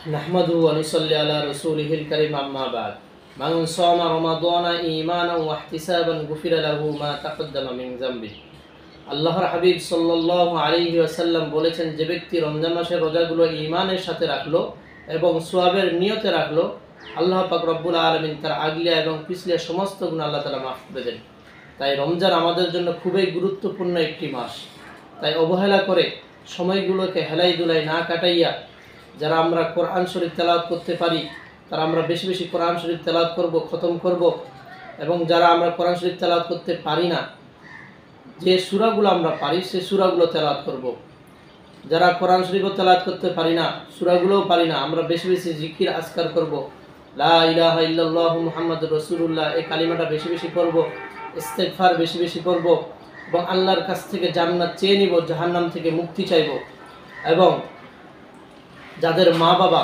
نحمده ونصلي على رسوله الكريم أما بعد من صام رمضان إيمانا واحتسابا غفر له ما تقدم من ذنبه আল্লাহর হাবিব সাল্লাল্লাহু আলাইহি ওয়াসাল্লাম বলেছেন, যে ব্যক্তি রমজান মাসের রোজাগুলো ঈমানের সাথে রাখলো এবং সওয়াবের নিয়তে রাখলো, আল্লাহ পাক রব্বুল আলামিন তার আগলিয়া এবং পিছলিয়া সমস্ত গুনাহ আল্লাহ তাআলা মাফ করে দেন। তাই রমজান আমাদের জন্য খুবই গুরুত্বপূর্ণ একটি মাস। তাই অবহেলা করে সময়গুলোকে হেলাই দুলাই না কাটাইয়া যারা আমরা কোরআন শরীফ তেলাওয়াত করতে পারি তারা আমরা বেশি বেশি কোরআন শরীফ তেলাওয়াত করব, খতম করব। এবং যারা আমরা কোরআন শরীফ তেলাওয়াত করতে পারি না, যে সূরাগুলো আমরা পারি সেই সূরাগুলো তেলাওয়াত করব। যারা কোরআন শরীফও তেলাওয়াত করতে পারি না, সূরাগুলোও পারি না, আমরা বেশি বেশি জিকির আজকার করব। লা ইলাহা ইল্লাল্লাহু মুহাম্মাদুর রাসূলুল্লাহ এই কালিমাটা বেশি বেশি করব, ইস্তেগফার বেশি বেশি করব এবং আল্লাহর কাছ থেকে জান্নাত চেয়ে নিব, জাহান্নাম থেকে মুক্তি চাইব। এবং যাদের মা বাবা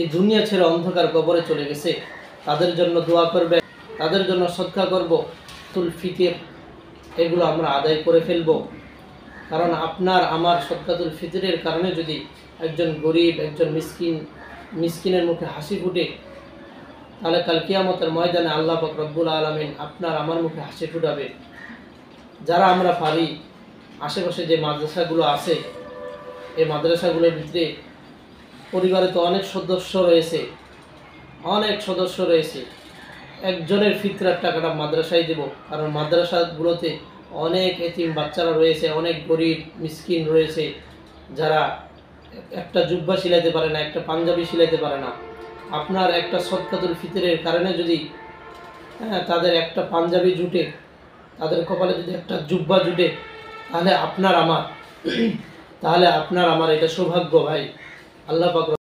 এই দুনিয়া ছেড়ে অন্ধকার কবরে চলে গেছে তাদের জন্য দোয়া করবে, তাদের জন্য সদকা করব, তুল ফিতর এগুলো আমরা আদায় করে ফেলব। কারণ আপনার আমার সদকাতুল ফিতরের কারণে যদি একজন গরিব, একজন মিসকিনের মুখে হাসি ফুটে, তাহলে কাল কিয়ামতের ময়দানে আল্লাহ পাক রব্বুল আলামিন আপনার আমার মুখে হাসি ফুটাবে। যারা আমরা পারি, আশেপাশে যে মাদ্রাসাগুলো আছে এই মাদ্রাসাগুলোর ভিতরে পরিবারে তো অনেক সদস্য রয়েছে, একজনের ফিতরার টাকাটা মাদ্রাসায় দেব। কারণ মাদ্রাসাগুলোতে অনেক এতিম বাচ্চারা রয়েছে, অনেক গরিব মিসকিন রয়েছে, যারা একটা জুব্বা সিলাইতে পারে না, একটা পাঞ্জাবি সিলাইতে পারে না। আপনার একটা সদকাতুল ফিতরের কারণে যদি তাদের একটা পাঞ্জাবি জুটে, তাদের কপালে যদি একটা জুব্বা জুটে, তাহলে আপনার আমার এটা সৌভাগ্য ভাই। আল্লাহ পাক